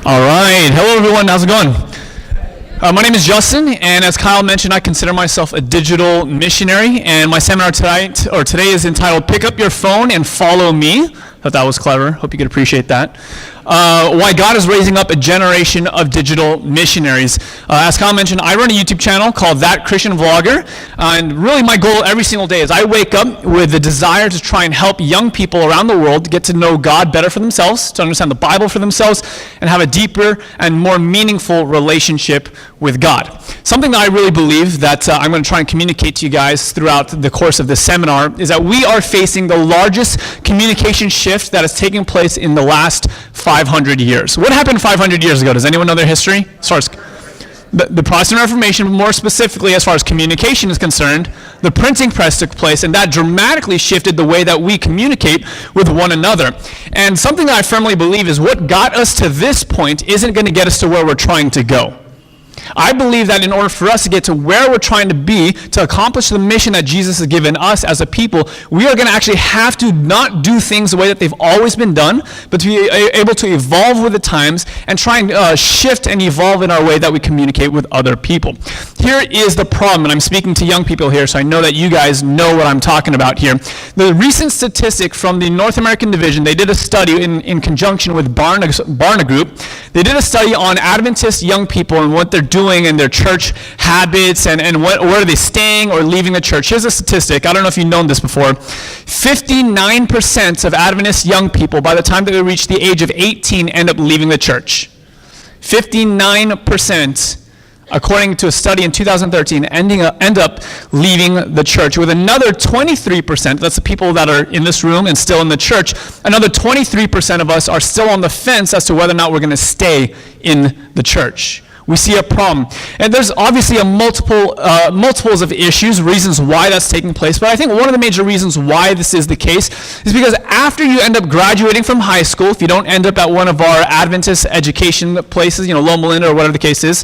All right. Hello, everyone. How's it going? My name is Justin, and as Kyle mentioned, I consider myself a digital missionary, and my seminar today is entitled Pick Up Your Phone and Follow Me. Thought that was clever. Hope you could appreciate that. Why God is raising up a generation of digital missionaries. As Kyle mentioned, I run a YouTube channel called That Christian Vlogger, and really my goal every single day is I wake up with the desire to try and help young people around the world get to know God better for themselves, to understand the Bible for themselves, and have a deeper and more meaningful relationship with God. Something that I really believe that I'm going to try and communicate to you guys throughout the course of this seminar is that we are facing the largest communication shift that has taken place in the last 500 years. What happened 500 years ago? Does anyone know their history? As far as the Protestant Reformation, more specifically as far as communication is concerned, the printing press took place, and that dramatically shifted the way that we communicate with one another. And something that I firmly believe is what got us to this point isn't going to get us to where we're trying to go. I believe that in order for us to get to where we're trying to be, to accomplish the mission that Jesus has given us as a people, we are going to actually have to not do things the way that they've always been done, but to be able to evolve with the times and try and shift and evolve in our way that we communicate with other people. Here is the problem, and I'm speaking to young people here, so I know that you guys know what I'm talking about here. The recent statistic from the North American Division, they did a study in conjunction with Barna Group. They did a study on Adventist young people and what they're doing in their church habits and where are they staying or leaving the church. Here's a statistic. I don't know if you've known this before. 59% of Adventist young people, by the time that they reach the age of 18, end up leaving the church. 59%. According to a study in 2013, end up leaving the church, with another 23%, that's the people that are in this room and still in the church, another 23% of us are still on the fence as to whether or not we're going to stay in the church. We see a problem. And there's obviously multiples of issues, reasons why that's taking place, but I think one of the major reasons why this is the case is because after you end up graduating from high school, if you don't end up at one of our Adventist education places, Loma Linda or whatever the case is,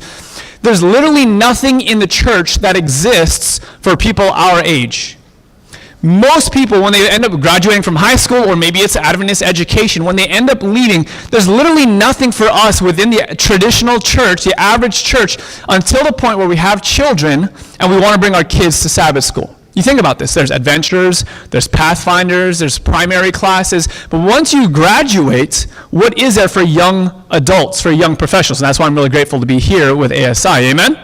there's literally nothing in the church that exists for people our age. Most people, when they end up graduating from high school, or maybe it's Adventist education, when they end up leaving, there's literally nothing for us within the traditional church, the average church, until the point where we have children and we want to bring our kids to Sabbath school. You think about this. There's adventurers, there's pathfinders, there's primary classes, but once you graduate, what is there for young adults, for young professionals? And that's why I'm really grateful to be here with ASI. Amen?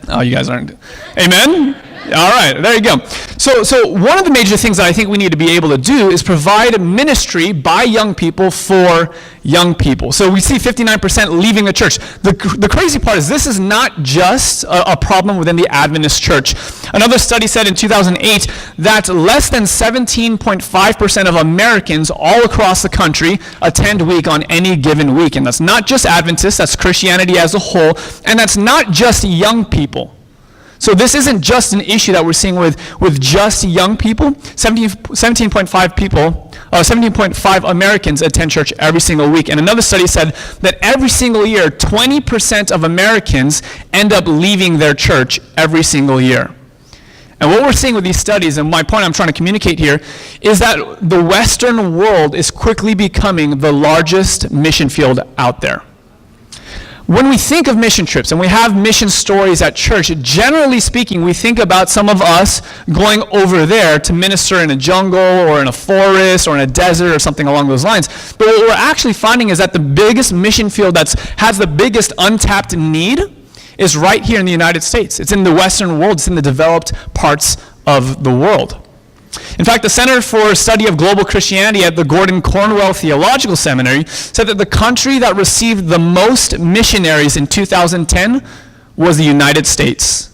Oh, you guys aren't. Amen? All right, there you go. So one of the major things that I think we need to be able to do is provide ministry by young people for young people. So we see 59% leaving the church. The crazy part is this is not just a problem within the Adventist church. Another study said in 2008 that less than 17.5% of Americans all across the country attend week on any given week. And that's not just Adventists, that's Christianity as a whole, and that's not just young people. So this isn't just an issue that we're seeing with just young people. 17.5 Americans attend church every single week. And another study said that every single year, 20% of Americans end up leaving their church every single year. And what we're seeing with these studies, and my point I'm trying to communicate here, is that the Western world is quickly becoming the largest mission field out there. When we think of mission trips and we have mission stories at church, generally speaking, we think about some of us going over there to minister in a jungle or in a forest or in a desert or something along those lines. But what we're actually finding is that the biggest mission field that has the biggest untapped need is right here in the United States. It's in the Western world. It's in the developed parts of the world. In fact, the Center for Study of Global Christianity at the Gordon Cornwell Theological Seminary said that the country that received the most missionaries in 2010 was the United States.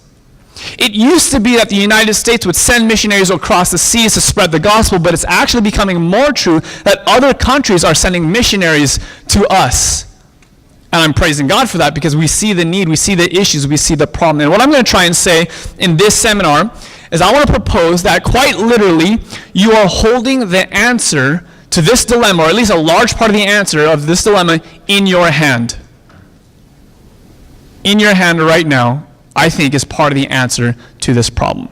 It used to be that the United States would send missionaries across the seas to spread the gospel, but it's actually becoming more true that other countries are sending missionaries to us. And I'm praising God for that because we see the need, we see the issues, we see the problem. And what I'm going to try and say in this seminar is I want to propose that quite literally you are holding the answer to this dilemma, or at least a large part of the answer of this dilemma, in your hand. In your hand right now, I think, is part of the answer to this problem.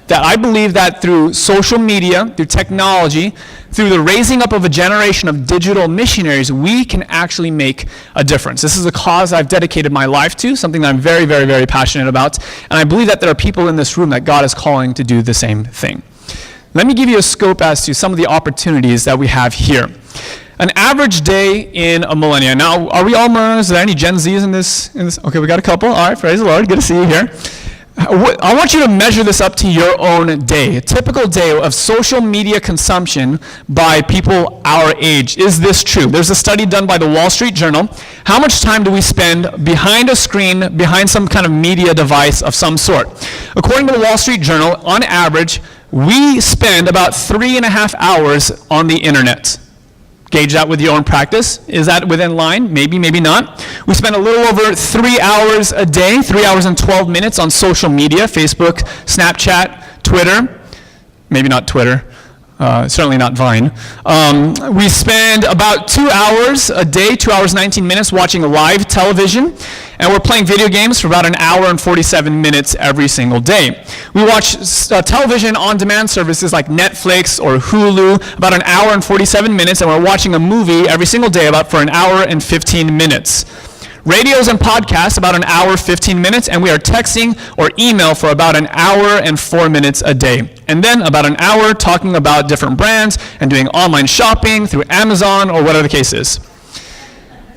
that I believe that through social media, through technology, through the raising up of a generation of digital missionaries, we can actually make a difference. This is a cause I've dedicated my life to, something that I'm very, very, very passionate about, and I believe that there are people in this room that God is calling to do the same thing. Let me give you a scope as to some of the opportunities that we have here. An average day in a millennia. Now, are we all millennials? Are there any Gen Zs in this? Okay, we got a couple. All right, praise the Lord. Good to see you here. I want you to measure this up to your own day. A typical day of social media consumption by people our age. Is this true? There's a study done by the Wall Street Journal. How much time do we spend behind a screen, behind some kind of media device of some sort? According to the Wall Street Journal, on average, we spend about 3.5 hours on the internet. Gauge that with your own practice. Is that within line? Maybe, maybe not. We spend a little over 3 hours a day, 3 hours and 12 minutes on social media, Facebook, Snapchat, Twitter. Maybe not Twitter. Certainly not Vine. We spend about 2 hours a day, 2 hours 19 minutes watching live television, and we're playing video games for about an hour and 47 minutes every single day. We watch television on-demand services like Netflix or Hulu about an hour and 47 minutes, and we're watching a movie every single day about for an hour and 15 minutes. Radios and podcasts about an hour, 15 minutes, and we are texting or email for about an hour and 4 minutes a day. And then about an hour talking about different brands and doing online shopping through Amazon or whatever the case is.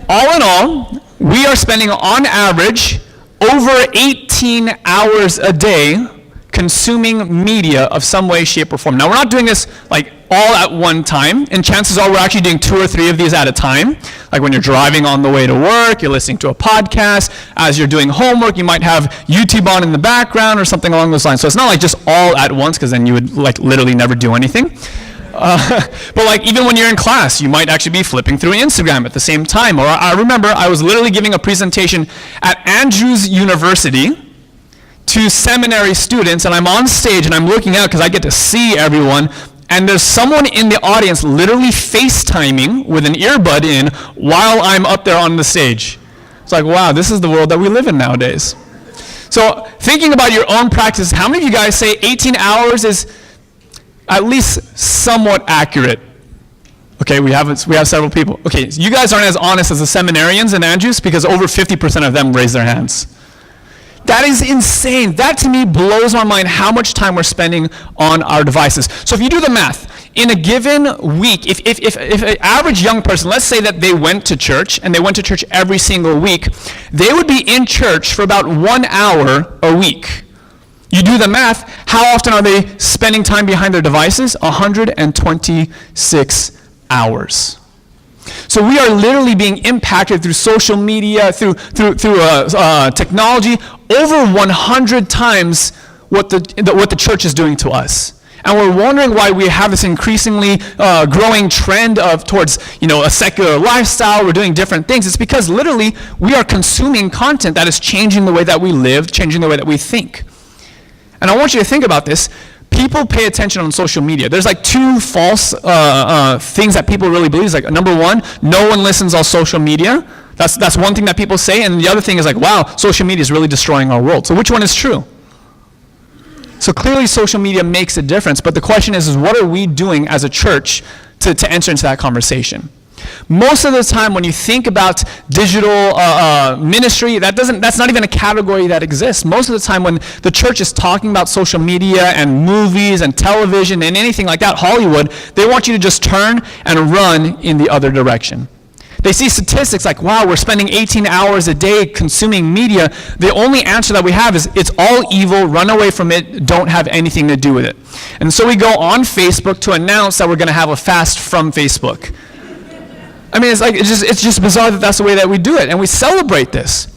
All in all, we are spending on average over 18 hours a day consuming media of some way, shape, or form. Now, we're not doing this like all at one time, and chances are we're actually doing 2 or 3 of these at a time. Like when you're driving on the way to work, you're listening to a podcast. As you're doing homework, you might have YouTube on in the background or something along those lines. So it's not like just all at once, because then you would like literally never do anything. But like even when you're in class, you might actually be flipping through Instagram at the same time. Or I remember I was literally giving a presentation at Andrews University to seminary students, and I'm on stage and I'm looking out because I get to see everyone, and there's someone in the audience literally FaceTiming with an earbud in while I'm up there on the stage. It's like, wow, this is the world that we live in nowadays. So thinking about your own practice, how many of you guys say 18 hours is at least somewhat accurate? Okay, we have several people. Okay, you guys aren't as honest as the seminarians in Andrews, because over 50% of them raise their hands. That is insane. That to me blows my mind how much time we're spending on our devices. So if you do the math, in a given week, if an average young person, let's say that they went to church, and they went to church every single week, they would be in church for about 1 hour a week. You do the math, how often are they spending time behind their devices? 126 hours. So we are literally being impacted through social media, through technology, over 100 times what the church is doing to us. And we're wondering why we have this increasingly growing trend towards a secular lifestyle. We're doing different things. It's because literally we are consuming content that is changing the way that we live, changing the way that we think. And I want you to think about this. People pay attention on social media. There's like 2 false things that people really believe. It's like, number 1, no one listens on social media. That's one thing that people say. And the other thing is like, wow, social media is really destroying our world. So which one is true? So clearly social media makes a difference. But the question is what are we doing as a church to enter into that conversation? Most of the time when you think about digital ministry, that's not even a category that exists. Most of the time when the church is talking about social media and movies and television and anything like that, Hollywood, they want you to just turn and run in the other direction. They see statistics like, wow, we're spending 18 hours a day consuming media. The only answer that we have is it's all evil, run away from it, don't have anything to do with it. And so we go on Facebook to announce that we're going to have a fast from Facebook. I mean, it's just bizarre that that's the way that we do it, and we celebrate this.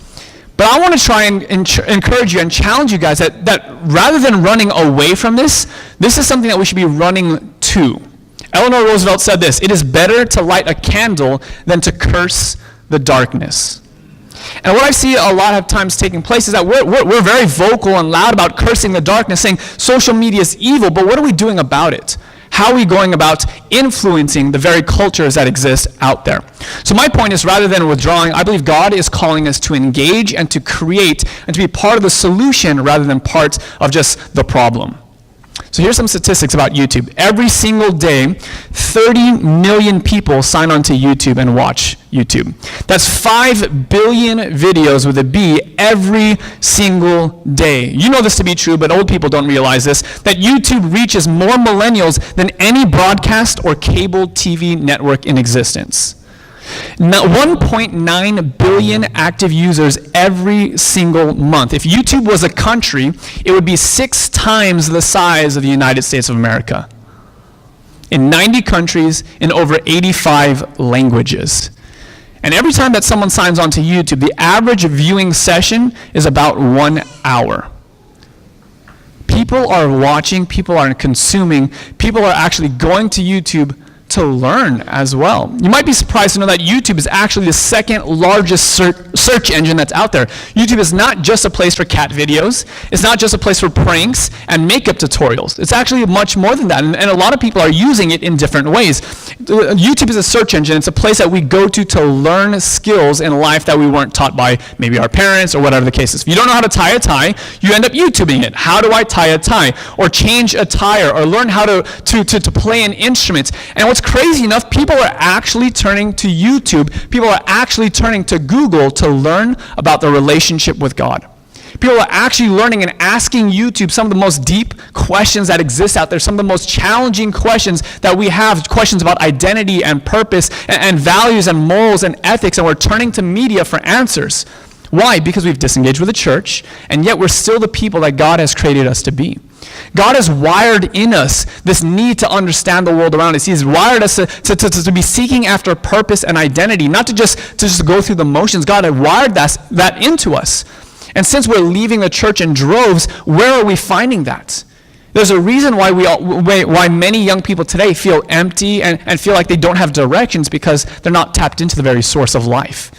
But I want to try and encourage you and challenge you guys that rather than running away from this is something that we should be running to. Eleanor Roosevelt said this: it is better to light a candle than to curse the darkness. And what I see a lot of times taking place is that we're very vocal and loud about cursing the darkness, saying social media is evil, but what are we doing about it? How are we going about influencing the very cultures that exist out there? So my point is, rather than withdrawing, I believe God is calling us to engage and to create and to be part of the solution rather than part of just the problem. So here's some statistics about YouTube. Every single day, 30 million people sign on to YouTube and watch YouTube. That's 5 billion videos with a B every single day. You know this to be true, but old people don't realize this, that YouTube reaches more millennials than any broadcast or cable TV network in existence. Now, 1.9 billion active users every single month. If YouTube was a country, it would be 6 times the size of the United States of America. In 90 countries, in over 85 languages. And every time that someone signs on to YouTube, the average viewing session is about 1 hour. People are watching, people are consuming, people are actually going to YouTube to learn as well. You might be surprised to know that YouTube is actually the second largest search engine that's out there. YouTube is not just a place for cat videos. It's not just a place for pranks and makeup tutorials. It's actually much more than that, and a lot of people are using it in different ways. YouTube is a search engine. It's a place that we go to learn skills in life that we weren't taught by maybe our parents or whatever the case is. If you don't know how to tie a tie, you end up YouTubing it. How do I tie a tie? Or change a tire, or learn how to play an instrument. And what's crazy enough, people are actually turning to YouTube. People are actually turning to Google to learn about their relationship with God. People are actually learning and asking YouTube some of the most deep questions that exist out there, some of the most challenging questions that we have, questions about identity and purpose and values and morals and ethics, and we're turning to media for answers. Why? Because we've disengaged with the church, and yet we're still the people that God has created us to be. God has wired in us this need to understand the world around us. He's wired us to be seeking after purpose and identity, not to just go through the motions. God had wired that into us. And since we're leaving the church in droves, where are we finding that? There's a reason why many young people today feel empty and feel like they don't have directions, because they're not tapped into the very source of life.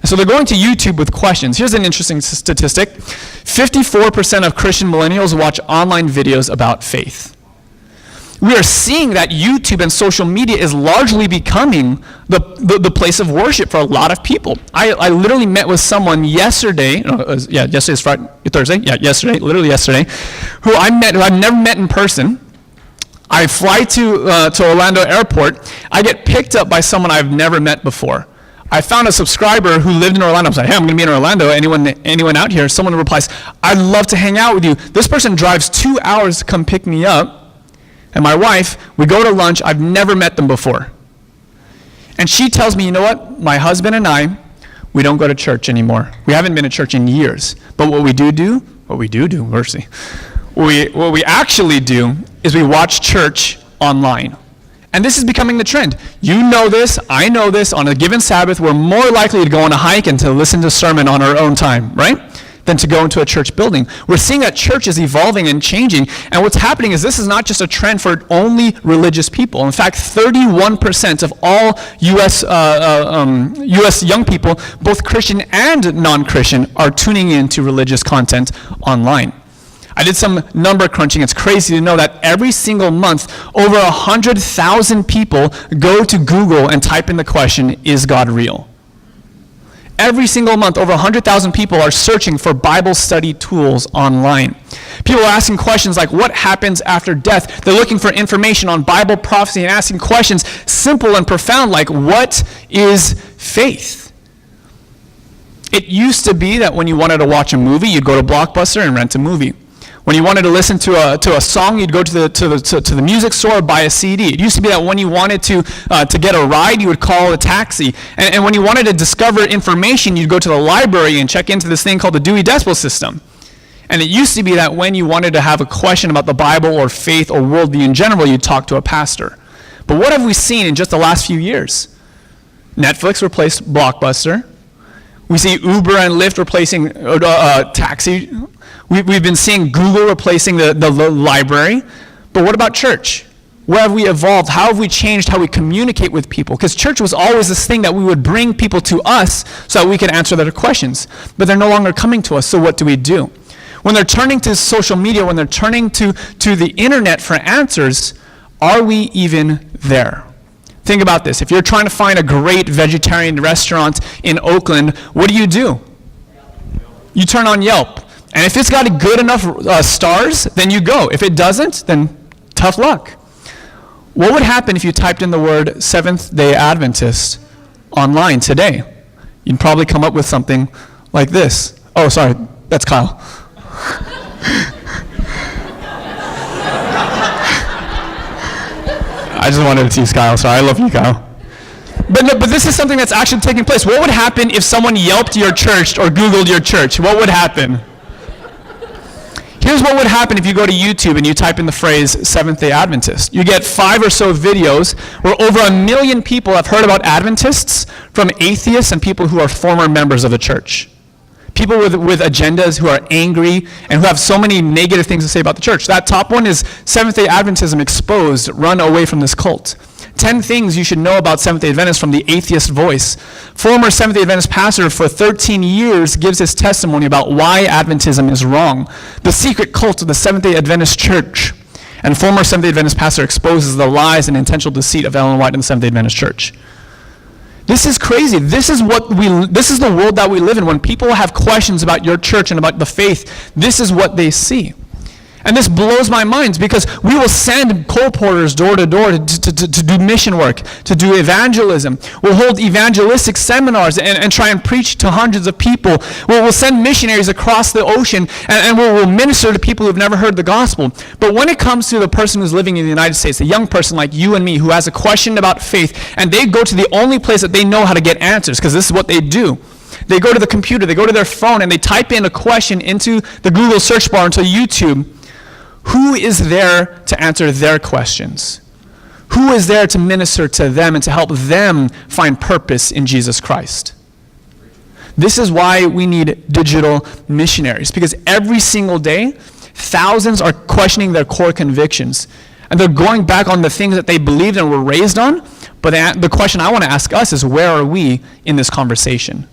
So they're going to YouTube with questions. Here's an interesting statistic. 54% of Christian millennials watch online videos about faith. We are seeing that YouTube and social media is largely becoming the place of worship for a lot of people. I literally met with someone yesterday, yesterday's Friday, Thursday, literally yesterday, who I've never met in person. I fly to Orlando Airport. I get picked up by someone I've never met before. I found a subscriber who lived in Orlando. I was like, hey, I'm going to be in Orlando. Anyone out here? Someone replies, I'd love to hang out with you. This person drives 2 hours to come pick me up. And my wife, we go to lunch. I've never met them before. And she tells me, you know what? My husband and I, we don't go to church anymore. We haven't been to church in years. But what we do, mercy. What we actually do is we watch church online. And this is becoming the trend. You know this, I know this. On a given Sabbath, we're more likely to go on a hike and to listen to a sermon on our own time, right? Than to go into a church building. We're seeing that church is evolving and changing. And what's happening is this is not just a trend for only religious people. In fact, 31% of all U.S. young people, both Christian and non-Christian, are tuning into religious content online. I did some number crunching. It's crazy to know that every single month, over 100,000 people go to Google and type in the question, is God real? Every single month, over 100,000 people are searching for Bible study tools online. People are asking questions like, what happens after death? They're looking for information on Bible prophecy and asking questions simple and profound like, what is faith? It used to be that when you wanted to watch a movie, you'd go to Blockbuster and rent a movie. When you wanted to listen to a song, you'd go to the music store or buy a CD. It used to be that when you wanted to get a ride, you would call a taxi. And when you wanted to discover information, you'd go to the library and check into this thing called the Dewey Decimal System. And it used to be that when you wanted to have a question about the Bible or faith or worldview in general, you'd talk to a pastor. But what have we seen in just the last few years? Netflix replaced Blockbuster. We see Uber and Lyft replacing taxi. We've been seeing Google replacing the library. But what about church? Where have we evolved? How have we changed how we communicate with people? Because church was always this thing that we would bring people to us so that we could answer their questions. But they're no longer coming to us, so what do we do? When they're turning to social media, when they're turning to the internet for answers, are we even there? Think about this. If you're trying to find a great vegetarian restaurant in Oakland, what do? You turn on Yelp. And if it's got good enough stars, then you go. If it doesn't, then tough luck. What would happen if you typed in the word Seventh-day Adventist online today? You'd probably come up with something like this. Oh, sorry, that's Kyle. I just wanted to tease Kyle. Sorry, I love you, Kyle. But this is something that's actually taking place. What would happen if someone Yelped your church or Googled your church? What would happen? Here's what would happen if you go to YouTube and you type in the phrase Seventh-day Adventist. You get 5 or so videos where over 1 million people have heard about Adventists, from atheists and people who are former members of the church. People with agendas who are angry and who have so many negative things to say about the church. That top one is Seventh-day Adventism exposed, run away from this cult. 10 things you should know about Seventh-day Adventists from the atheist voice. Former Seventh-day Adventist pastor for 13 years gives his testimony about why Adventism is wrong. The secret cult of the Seventh-day Adventist church. And former Seventh-day Adventist pastor exposes the lies and intentional deceit of Ellen White and the Seventh-day Adventist church. This is crazy. This is the world that we live in. When people have questions about your church and about the faith, this is what they see. And this blows my mind because we will send colporteurs door to door to do mission work, to do evangelism. We'll hold evangelistic seminars and try and preach to hundreds of people. We'll send missionaries across the ocean and we'll minister to people who've never heard the gospel. But when it comes to the person who's living in the United States, a young person like you and me who has a question about faith, and they go to the only place that they know how to get answers, because this is what they do. They go to the computer, they go to their phone, and they type in a question into the Google search bar, into YouTube. Who is there to answer their questions? Who is there to minister to them and to help them find purpose in Jesus Christ? This is why we need digital missionaries, because every single day, thousands are questioning their core convictions. And they're going back on the things that they believed and were raised on. But the question I want to ask us is, where are we in this conversation?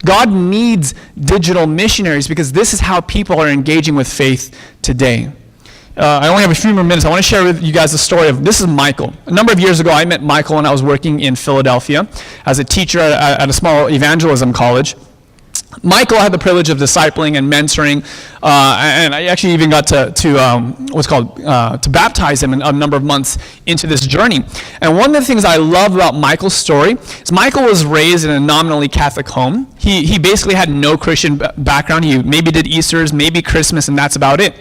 God needs digital missionaries because this is how people are engaging with faith today. I only have a few more minutes. I want to share with you guys the story of, this is Michael. A number of years ago, I met Michael when I was working in Philadelphia as a teacher at a small evangelism college. Michael had the privilege of discipling and mentoring, and I actually even got to baptize him a number of months into this journey. And one of the things I love about Michael's story is Michael was raised in a nominally Catholic home. He basically had no Christian background. He maybe did Easters, maybe Christmas, and that's about it.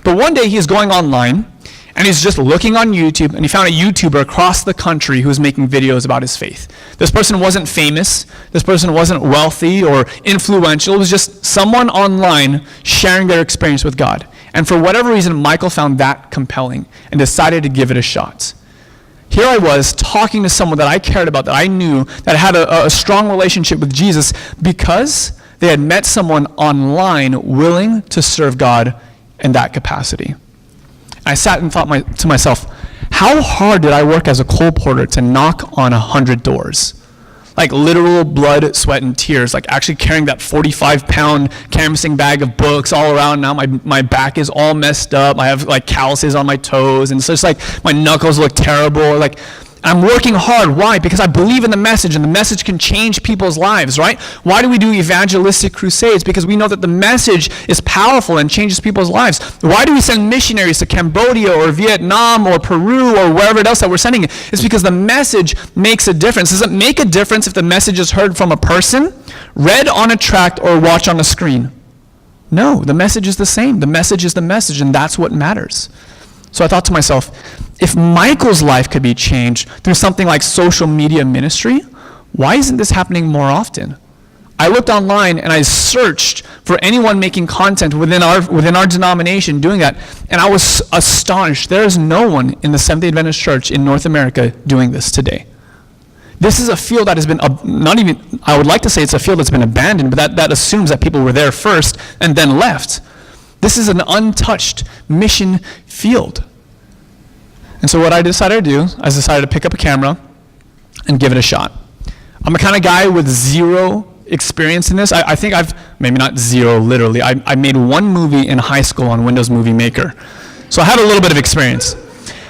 But one day he's going online, and he's just looking on YouTube, and he found a YouTuber across the country who was making videos about his faith. This person wasn't famous. This person wasn't wealthy or influential. It was just someone online sharing their experience with God. And for whatever reason, Michael found that compelling and decided to give it a shot. Here I was talking to someone that I cared about, that I knew, that had a strong relationship with Jesus, because they had met someone online willing to serve God in that capacity. I sat and thought to myself, how hard did I work as a colporteur to knock on 100 doors? Like literal blood, sweat, and tears, like actually carrying that 45-pound canvassing bag of books all around. Now my back is all messed up. I have like calluses on my toes, and so it's like my knuckles look terrible. Like, I'm working hard. Why? Because I believe in the message, and the message can change people's lives, right? Why do we do evangelistic crusades? Because we know that the message is powerful and changes people's lives. Why do we send missionaries to Cambodia or Vietnam or Peru or wherever else that we're sending it? It's because the message makes a difference. Does it make a difference if the message is heard from a person, read on a tract, or watched on a screen? No, the message is the same. The message is the message, and that's what matters. So I thought to myself, if Michael's life could be changed through something like social media ministry, why isn't this happening more often? I looked online and I searched for anyone making content within our denomination doing that, and I was astonished. There is no one in the Seventh-day Adventist Church in North America doing this today. This is a field that has been, I would like to say it's a field that's been abandoned, but that assumes that people were there first and then left. This is an untouched mission field. And so what I decided to do, I decided to pick up a camera and give it a shot. I'm the kind of guy with zero experience in this. I think maybe not zero literally, I made one movie in high school on Windows Movie Maker. So I had a little bit of experience.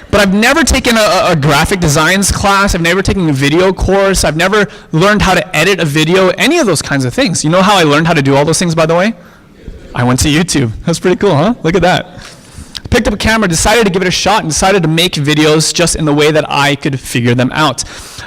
But I've never taken a graphic designs class. I've never taken a video course. I've never learned how to edit a video, any of those kinds of things. You know how I learned how to do all those things, by the way? I went to YouTube. That's pretty cool, huh? Look at that. Picked up a camera, decided to give it a shot, and decided to make videos just in the way that I could figure them out.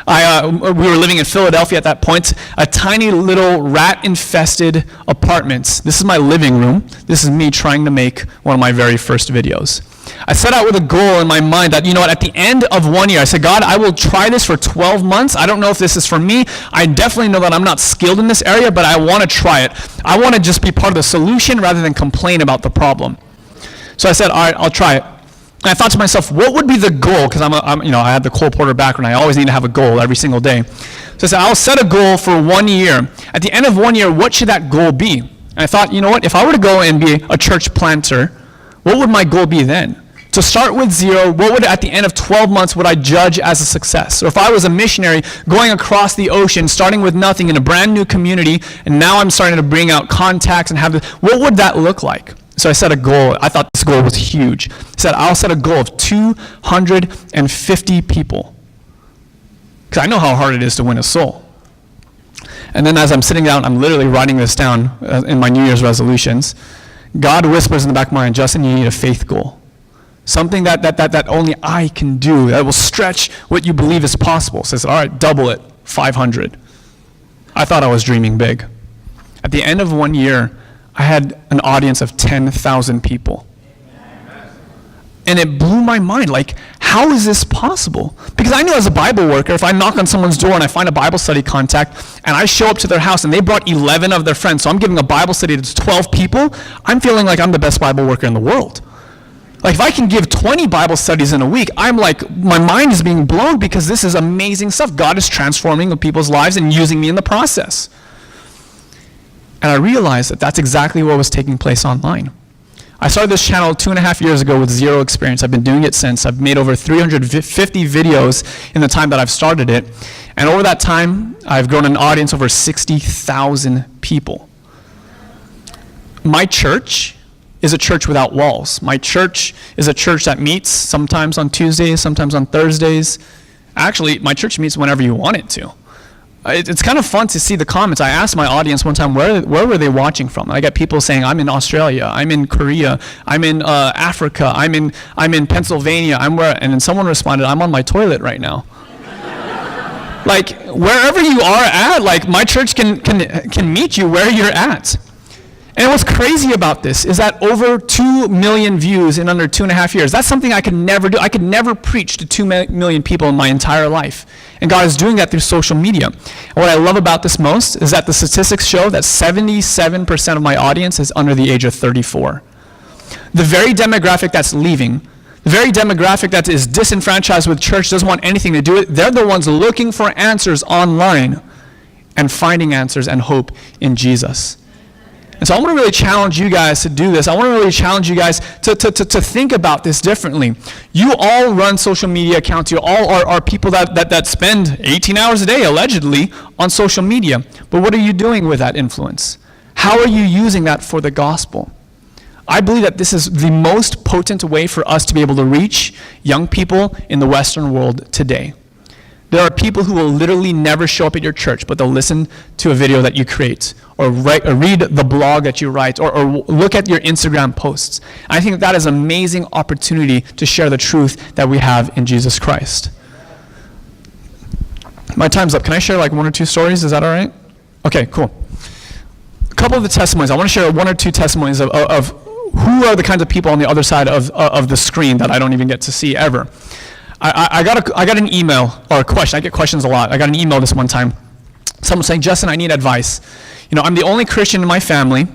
We were living in Philadelphia at that point, a tiny little rat-infested apartment. This is my living room. This is me trying to make one of my very first videos. I set out with a goal in my mind that, at the end of 1 year, I said, God, I will try this for 12 months. I don't know if this is for me. I definitely know that I'm not skilled in this area, but I want to try it. I want to just be part of the solution rather than complain about the problem. So I said, all right, I'll try it. And I thought to myself, what would be the goal? Because I had the Cole Porter background. I always need to have a goal every single day. So I said, I'll set a goal for 1 year. At the end of 1 year, what should that goal be? And I thought, if I were to go and be a church planter, what would my goal be then? To start with 0, what would, at the end of 12 months, would I judge as a success? Or if I was a missionary going across the ocean, starting with nothing in a brand new community, and now I'm starting to bring out contacts and what would that look like? So I set a goal. I thought this goal was huge. I said, I'll set a goal of 250 people. Because I know how hard it is to win a soul. And then as I'm sitting down, I'm literally writing this down in my New Year's resolutions. God whispers in the back of my mind, Justin, you need a faith goal. Something that only I can do, that will stretch what you believe is possible. Says, all right, double it, 500. I thought I was dreaming big. At the end of 1 year, I had an audience of 10,000 people. And it blew my mind. How is this possible? Because I know as a Bible worker, if I knock on someone's door and I find a Bible study contact, and I show up to their house and they brought 11 of their friends, so I'm giving a Bible study to 12 people, I'm feeling like I'm the best Bible worker in the world. If I can give 20 Bible studies in a week, I'm my mind is being blown because this is amazing stuff. God is transforming people's lives and using me in the process. And I realized that that's exactly what was taking place online. I started this channel 2.5 years ago with 0 experience. I've been doing it since. I've made over 350 videos in the time that I've started it. And over that time, I've grown an audience over 60,000 people. My church is a church without walls. My church is a church that meets sometimes on Tuesdays, sometimes on Thursdays. Actually, my church meets whenever you want it to. It's kind of fun to see the comments. I asked my audience one time, where were they watching from? I got people saying, I'm in Australia, I'm in Korea, I'm in Africa, I'm in Pennsylvania, and then someone responded, I'm on my toilet right now. Wherever you are at, my church can meet you where you're at. And what's crazy about this is that over 2 million views in under 2.5 years, that's something I could never do. I could never preach to 2 million people in my entire life. And God is doing that through social media. And what I love about this most is that the statistics show that 77% of my audience is under the age of 34. The very demographic that's leaving, the very demographic that is disenfranchised with church, doesn't want anything to do with it, they're the ones looking for answers online and finding answers and hope in Jesus. And so I want to really challenge you guys to do this. I want to really challenge you guys to think about this differently. You all run social media accounts. You all are people that spend 18 hours a day, allegedly, on social media. But what are you doing with that influence? How are you using that for the gospel? I believe that this is the most potent way for us to be able to reach young people in the Western world today. There are people who will literally never show up at your church, but they'll listen to a video that you create, or read the blog that you write, or look at your Instagram posts. I think that is an amazing opportunity to share the truth that we have in Jesus Christ. My time's up. Can I share 1 or 2 stories? Is that all right? Okay, cool. A couple of the testimonies. I want to share 1 or 2 testimonies of who are the kinds of people on the other side of the screen that I don't even get to see ever. I got an email or a question. I get questions a lot. I got an email this one time. Someone saying, Justin, I need advice. I'm the only Christian in my family.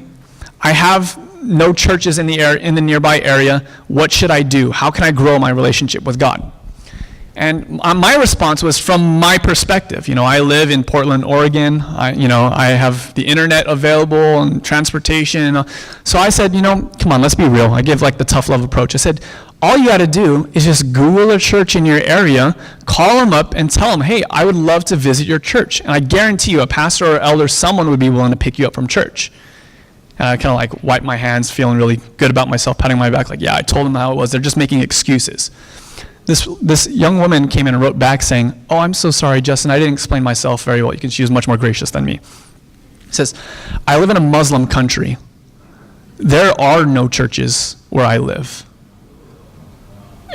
I have no churches in the nearby area. What should I do? How can I grow my relationship with God? And my response was from my perspective. I live in Portland, Oregon. I have the internet available and transportation. So I said, come on, let's be real. I give the tough love approach. I said, all you got to do is just Google a church in your area, call them up and tell them, hey, I would love to visit your church. And I guarantee you a pastor or elder, someone would be willing to pick you up from church. And I kind of wipe my hands, feeling really good about myself, patting my back, yeah, I told them how it was. They're just making excuses. This young woman came in and wrote back saying, oh, I'm so sorry, Justin, I didn't explain myself very well. She was much more gracious than me. It says, I live in a Muslim country. there are no churches where I live.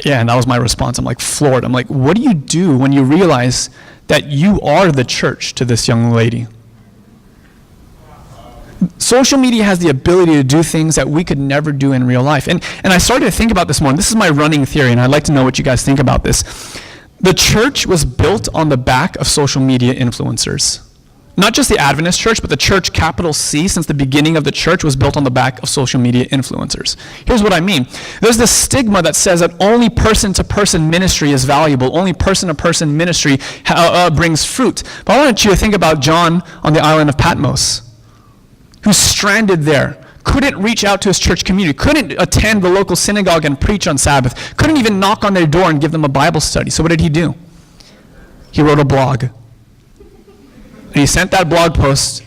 Yeah, and that was my response. I'm like floored. I'm like, what do you do when you realize that you are the church to this young lady? Social media has the ability to do things that we could never do in real life. And I started to think about this more, and this is my running theory, and I'd like to know what you guys think about this. The church was built on the back of social media influencers. Not just the Adventist church, but the church, capital C, since the beginning of the church, was built on the back of social media influencers. Here's what I mean. There's this stigma that says that only person-to-person ministry is valuable. Only person-to-person ministry brings fruit. But I want you to think about John on the island of Patmos, who's stranded there, couldn't reach out to his church community, couldn't attend the local synagogue and preach on Sabbath, couldn't even knock on their door and give them a Bible study. So what did he do? He wrote a blog. And he sent that blog post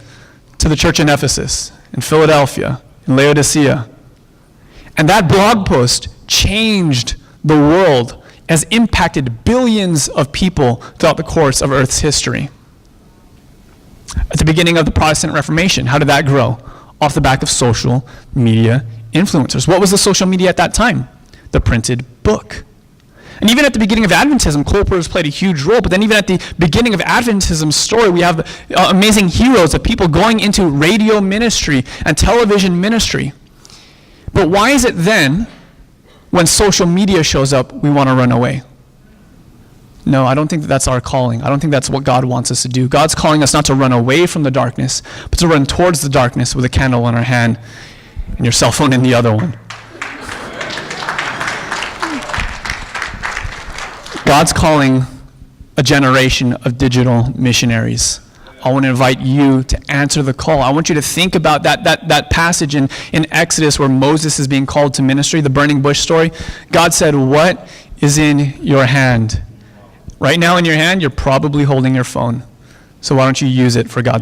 to the church in Ephesus, in Philadelphia, in Laodicea. And that blog post changed the world, has impacted billions of people throughout the course of Earth's history. At the beginning of the Protestant Reformation, how did that grow? Off the back of social media influencers. What was the social media at that time? The printed book. And even at the beginning of Adventism, Khoe played a huge role, but then even at the beginning of Adventism's story, we have amazing heroes of people going into radio ministry and television ministry. But why is it then, when social media shows up, we want to run away? No, I don't think that's our calling. I don't think that's what God wants us to do. God's calling us not to run away from the darkness, but to run towards the darkness with a candle in our hand and your cell phone in the other one. God's calling a generation of digital missionaries. I want to invite you to answer the call. I want you to think about that passage in Exodus where Moses is being called to ministry, the burning bush story. God said, what is in your hand? Right now in your hand, you're probably holding your phone. So why don't you use it for God?